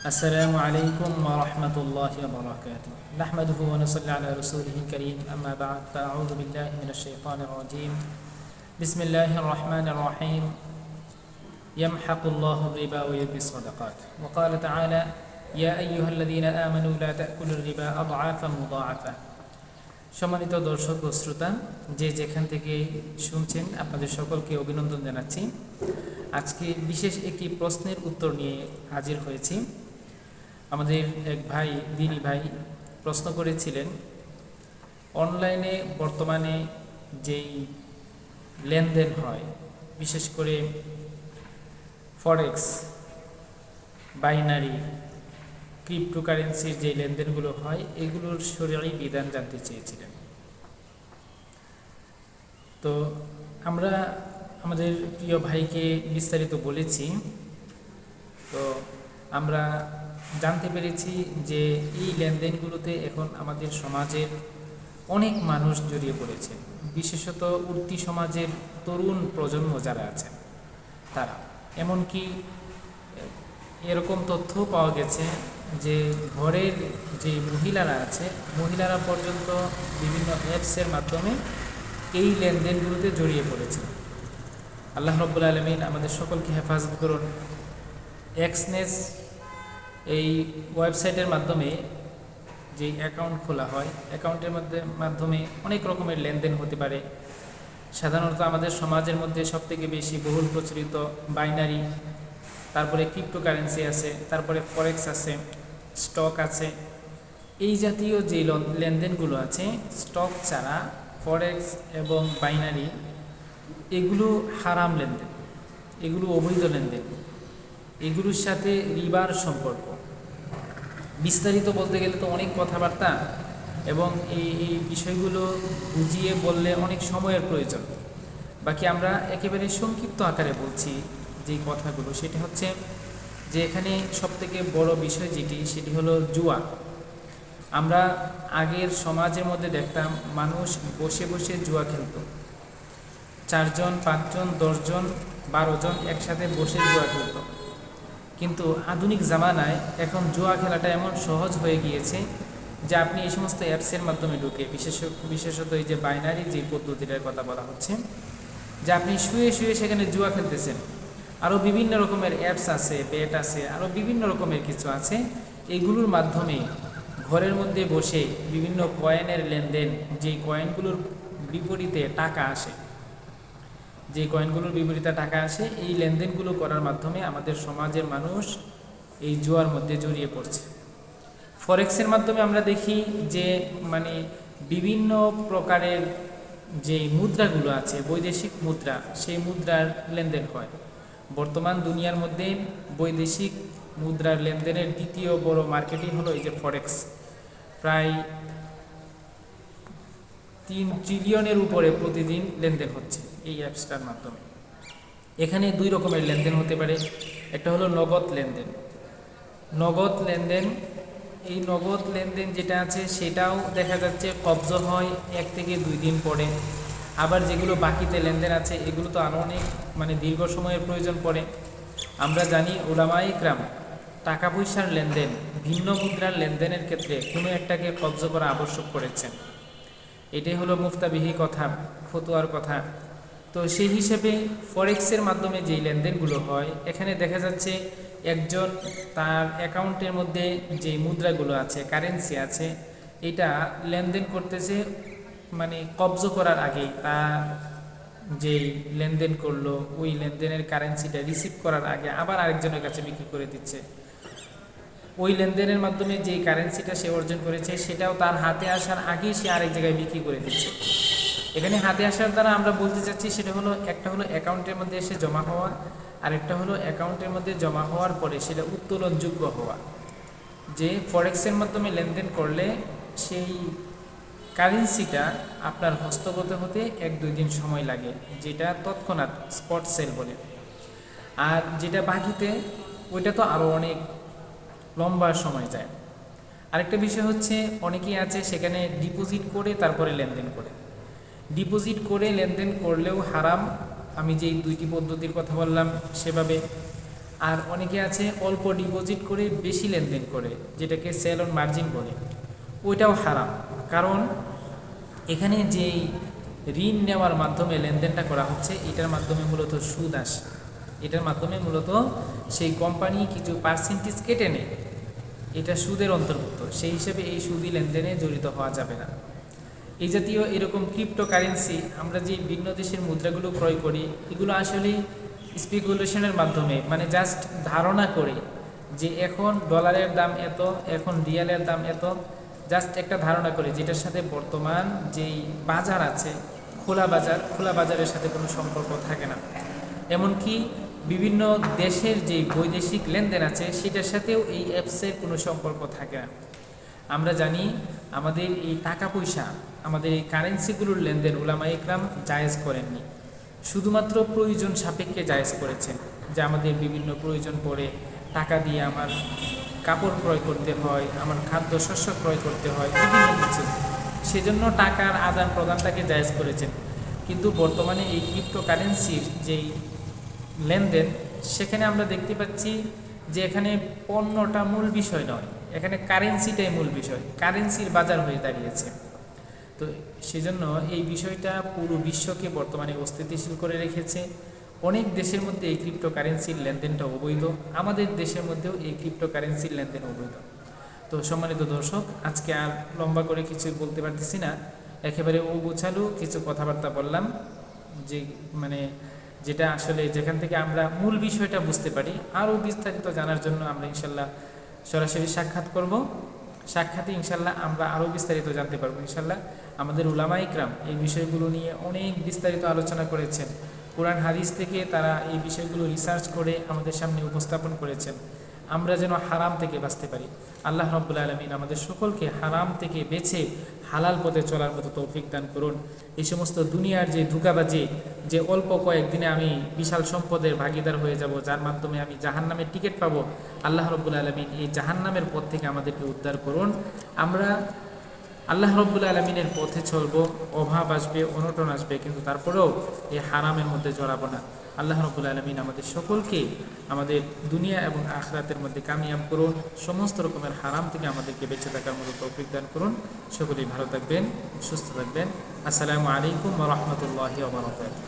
السلام عليكم ورحمة الله وبركاته. نحمده ونصلي على رسوله الكريم. أما بعد فأعوذ بالله من الشيطان الرجيم. بسم الله الرحمن الرحيم. يمحق الله الربا ويربي الصدقات. وقال تعالى: يا أيها الذين آمنوا لا تأكلوا الربا أضعافا مضاعفة. সম্মানিত দর্শক ও শ্রোতা, যে যেখান থেকে শুনছেন আপনাদের সকলকে অভিনন্দন জানাচ্ছি। আজকে বিশেষ একটি প্রশ্নের উত্তর নিয়ে হাজির হয়েছি। আমাদের এক ভাই, দিনী ভাই, প্রশ্ন করেছিলেন, অনলাইনে বর্তমানে যেই লেনদেন হয়, বিশেষ করে ফরেক্স, বাইনারি, ক্রিপ্টোকারেন্সির যে লেনদেনগুলো হয়, এগুলোর শরীয়ী বিধান জানতে চেয়েছিলেন। তো আমরা আমাদের প্রিয় ভাইকে বিস্তারিত বলেছি। তো আমরা জানতে পেরেছি যে এই লেনদেনগুলোতে এখন আমাদের সমাজের অনেক মানুষ জড়িয়ে পড়েছে, বিশেষত উঠতি সমাজের তরুণ প্রজন্ম যারা আছেন তারা। এমনকি এরকম তথ্য পাওয়া গেছে যে ঘরের যে মহিলারা আছে, মহিলারা পর্যন্ত বিভিন্ন অ্যাপসের মাধ্যমে এই লেনদেনগুলোতে জড়িয়ে পড়েছে। আল্লাহ রাব্বুল আলামিন আমাদের সকলকে হেফাজত করুন। এক্সনেস এই ওয়েবসাইটের মাধ্যমে যে অ্যাকাউন্ট খোলা হয়, অ্যাকাউন্টের মাধ্যমে অনেক রকমের লেনদেন হতে পারে। সাধারণত আমাদের সমাজের মধ্যে সবথেকে বেশি বহুল প্রচলিত বাইনারি, তারপরে ক্রিপ্টোকারেন্সি আছে, তারপরে ফরেক্স আছে, স্টক আছে। এই জাতীয় যে লেনদেনগুলো আছে, স্টক ছাড়া ফরেক্স এবং বাইনারি, এগুলো হারাম লেনদেন, এগুলো অবৈধ লেনদেন, এগুলোর সাথে রিবার সম্পর্ক। বিস্তারিত বলতে গেলে তো অনেক কথাবার্তা, এবং এই বিষয়গুলো বুঝিয়ে বললে অনেক সময়ের প্রয়োজন। বাকি আমরা একেবারে সংক্ষিপ্ত আকারে বলছি যে কথাগুলো, সেটা হচ্ছে যে এখানে সবথেকে বড় বিষয় যেটি, সেটি হলো জুয়া। আমরা আগের সমাজের মধ্যে দেখতাম মানুষ বসে বসে জুয়া খেলত। 4 জন, 5 জন, 10 জন, 12 জন একসাথে বসে জুয়া খেলত। কিন্তু আধুনিক জামানায় এখন জুয়া খেলাটা এমন সহজ হয়ে গিয়েছে যে আপনি এই সমস্ত অ্যাপসের মাধ্যমে ঢুকে, বিশেষত এই যে বাইনারি যে পদ্ধতিটার কথা বলা হচ্ছে, যে আপনি শুয়ে শুয়ে সেখানে জুয়া খেলতেছেন। আরও বিভিন্ন রকমের অ্যাপস আছে, বেট আছে, আরও বিভিন্ন রকমের কিছু আছে। এগুলোর মাধ্যমে ঘরের মধ্যে বসে বিভিন্ন কয়েনের লেনদেন, যেই কয়েনগুলোর বিপরীতে টাকা আসে, এই লেনদেনগুলো করার মাধ্যমে আমাদের সমাজের মানুষ এই জুয়ার মধ্যে জড়িয়ে পড়ছে। ফরেক্সের মাধ্যমে আমরা দেখি যে বিভিন্ন প্রকারের যে মুদ্রাগুলো আছে, বৈদেশিক মুদ্রা, সেই মুদ্রার লেনদেন হয়। বর্তমান দুনিয়ার মধ্যে বৈদেশিক মুদ্রার লেনদেনের দ্বিতীয় বড় মার্কেটই হলো এই যে ফরেক্স। প্রায় 3 ট্রিলিয়নের উপরে প্রতিদিন লেনদেন হচ্ছে এই অ্যাপসটার মাধ্যমে। এখানে 2 রকমের লেনদেন হতে পারে। একটা হলো নগদ লেনদেন। এই নগদ লেনদেন যেটা আছে, সেটাও দেখা যাচ্ছে কবজ হয় 1 থেকে 2 দিন পরে। আবার যেগুলো বাকিতে লেনদেন আছে, এগুলো তো আরও অনেক দীর্ঘ সময়ের প্রয়োজন পড়ে। আমরা জানি উলামায়ে ইকরাম টাকা পয়সার লেনদেন, ভিন্ন মুদ্রার লেনদেনের ক্ষেত্রে কোনো একটাকে কবজ করা আবশ্যক করেছেন। এটাই হলো মুফতাবিহি কথা, ফতোয়ার কথা। তো সেই হিসেবে ফরেক্সের মাধ্যমে যেই লেনদেনগুলো হয়, এখানে দেখা যাচ্ছে একজন তার অ্যাকাউন্টের মধ্যে যে মুদ্রাগুলো আছে, কারেন্সি আছে, এটা লেনদেন করতেছে, কবজ করার আগেই তার যেই লেনদেন করলো, ওই লেনদেনের কারেন্সিটা রিসিভ করার আগে আবার আরেকজনের কাছে বিক্রি করে দিচ্ছে। ওই লেনদেনের মাধ্যমে যেই কারেন্সিটা সে অর্জন করেছে, সেটাও তার হাতে আসার আগেই সে আরেক জায়গায় বিক্রি করে দিচ্ছে। এখানে হাতে আসার দ্বারা আমরা বলতে চাচ্ছি, সেটা হলো, একটা হলো অ্যাকাউন্টের মধ্যে এসে জমা হওয়া, আর একটা হলো অ্যাকাউন্টের মধ্যে জমা হওয়ার পরে সেটা উত্তোলনযোগ্য হওয়া। যে ফরেক্সের মাধ্যমে লেনদেন করলে সেই কারেন্সিটা আপনার হস্তগত হতে 1-2 দিন সময় লাগে, যেটা তৎক্ষণাৎ স্পট সেল বলে। আর যেটা বাকিতে, ওইটা তো আরও অনেক লম্বা সময় যায়। আরেকটা বিষয় হচ্ছে, অনেকেই আছে সেখানে ডিপোজিট করে তারপরে লেনদেন করে। ডিপোজিট করে লেনদেন করলেও হারাম, আমি যেই 2টি পদ্ধতির কথা বললাম সেভাবে। আর অনেকে আছে অল্প ডিপোজিট করে বেশি লেনদেন করে, যেটাকে সেল অন মার্জিন বলে, ওইটাও হারাম। কারণ এখানে যেই ঋণ নেওয়ার মাধ্যমে লেনদেনটা করা হচ্ছে, এটার মাধ্যমে মূলত সুদ আসে, এটার মাধ্যমে মূলত সেই কোম্পানি কিছু পার্সেন্টেজ কেটে নেয়, এটা সুদের অন্তর্ভুক্ত। সেই হিসেবে এই সুদি লেনদেনে জড়িত হওয়া যাবে না। এই জাতীয় এরকম ক্রিপ্টোকারেন্সি, আমরা যে ভিন্ন দেশের মুদ্রাগুলো ক্রয় করি, এগুলো আসলে স্পেকুলেশনের মাধ্যমে, মানে জাস্ট ধারণা করে যে এখন ডলারের দাম এত, এখন রিয়ালের দাম এত, জাস্ট একটা ধারণা করে, যেটার সাথে বর্তমান যেই বাজার আছে, খোলা বাজারের সাথে কোনো সম্পর্ক থাকে না। এমনকি বিভিন্ন দেশের যে বৈদেশিক লেনদেন আছে, সেটার সাথেও এই অ্যাপসের কোনো সম্পর্ক থাকে না। আমরা জানি আমাদের এই টাকা পয়সা, আমাদের এই কারেন্সিগুলোর লেনদেন উলামায়ে ইকরাম জায়েজ করেননি, শুধুমাত্র প্রয়োজন সাপেক্ষে জায়েজ করেছেন। যে আমাদের বিভিন্ন প্রয়োজন পড়ে, টাকা দিয়ে আমার কাপড় ক্রয় করতে হয়, আমার খাদ্য শস্য ক্রয় করতে হয়, বিভিন্ন কিছু, সেজন্য টাকার আদান প্রদানটাকে জায়েজ করেছেন। কিন্তু বর্তমানে এই ক্রিপ্টোকারেন্সির যেই লেনদেন, সেখানে আমরা দেখতে পাচ্ছি যে এখানে পণ্যটা মূল বিষয় নয়, এখানে কারেন্সিটাই মূল বিষয়, কারেন্সির বাজার হয়ে দাঁড়িয়েছে। তো সেজন্য এই বিষয়টা পুরো বিশ্বকে বর্তমানে অস্থিতিশীল করে রেখেছে। অনেক দেশের মধ্যে এই ক্রিপ্টোকারেন্সির লেনদেনটা অবৈধ, আমাদের দেশের মধ্যেও এই ক্রিপ্টোকারেন্সির লেনদেন অবৈধ। তো সম্মানিত দর্শক, আজকে আর লম্বা করে কিছু বলতে পারতেছি না, একেবারে গোছালো কিছু কথাবার্তা বললাম, যে মানে যেটা আসলে যেখান থেকে আমরা মূল বিষয়টা বুঝতে পারি। আরও বিস্তারিত জানার জন্য আমরা ইনশাল্লাহ সরাসরি সাক্ষাৎ করব, সাক্ষাতে ইনশাল্লাহ আমরা আরও বিস্তারিত জানতে পারবো। ইনশাল্লাহ আমাদের উলামায়ে ইকরাম এই বিষয়গুলো নিয়ে অনেক বিস্তারিত আলোচনা করেছেন, কোরআন হাদিস থেকে তারা এই বিষয়গুলো রিসার্চ করে আমাদের সামনে উপস্থাপন করেছেন। আমরা যেন হারাম থেকে বাঁচতে পারি। আল্লাহ রাব্বুল আলামিন আমাদের সকলকে হারাম থেকে বেছে হালাল পথে চলার মতো তৌফিক দান করুন। এই সমস্ত দুনিয়ার যে ধোঁকাবাজি, যে অল্প কয়েকদিনে আমি বিশাল সম্পদের ভাগিদার হয়ে যাব, যার মাধ্যমে আমি জাহান্নামের টিকিট পাবো, আল্লাহ রাব্বুল আলামিন এই জাহান্নামের পথ থেকে আমাদেরকে উদ্ধার করুন। আমরা আল্লাহ রাব্বুল আলামিনের পথে চলবো, অভাব আসবে, অনটন আসবে, কিন্তু তারপরেও এই হারামের মধ্যে জড়াবো না। আল্লাহ রাব্বুল আলামিন আমাদের সকলকে আমাদের দুনিয়া এবং আখিরাতের মধ্যে কামিয়াব করুন, সমস্ত রকমের হারাম থেকে আমাদেরকে বেঁচে থাকার মতো তৌফিক দান করুন। সকলেই ভালো থাকবেন, সুস্থ থাকবেন। আসসালামু আলাইকুম ওয়া রাহমাতুল্লাহি ওয়া বারাকাতুহু।